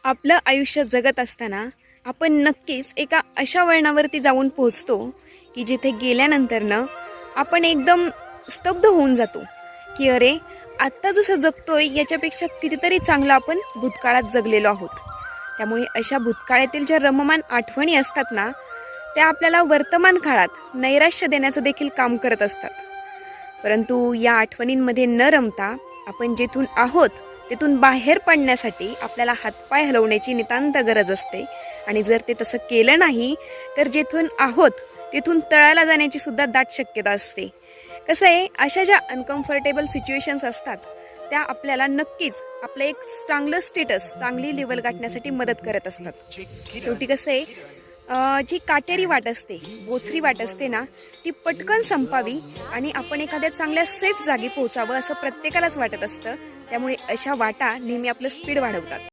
आपलं आयुष्य जगत असताना आपण नक्कीच एका अशा वळणावरती जाऊन पोहोचतो की जिथे गेल्यानंतरनं आपण एकदम स्तब्ध होऊन जातो की अरे आत्ता जसं जगतोय याच्यापेक्षा कितीतरी चांगलं आपण भूतकाळात जगलेलो आहोत. त्यामुळे अशा भूतकाळातील ज्या रममान आठवणी असतात ना, त्या आपल्याला वर्तमान काळात नैराश्य देण्याचं देखील काम करत असतात. परंतु या आठवणींमध्ये न रमता आपण जेथून आहोत तेथून बाहेर पडण्यासाठी आपल्याला हातपाय हलवण्याची नितांत गरज असते. आणि जर ते तसं केलं नाही तर जेथून आहोत तेथून तळाला जाण्याची सुद्धा दाट शक्यता असते. कसं आहे, अशा ज्या अनकम्फर्टेबल सिच्युएशन्स असतात त्या आपल्याला नक्कीच आपलं एक चांगलं स्टेटस, चांगली लेवल गाठण्यासाठी मदत करत असतात. शेवटी कसं आहे, जी काटेरी वाट असते, बोचरी वाट असते ना, ती पटकन संपावी आणि आपण एखाद्या चांगल्या सेफ जागी पोहोचावं असं प्रत्येकालाच वाटत असतं. त्यामुळे अशा वाटा नेहमी आपलं स्पीड वाढवतात.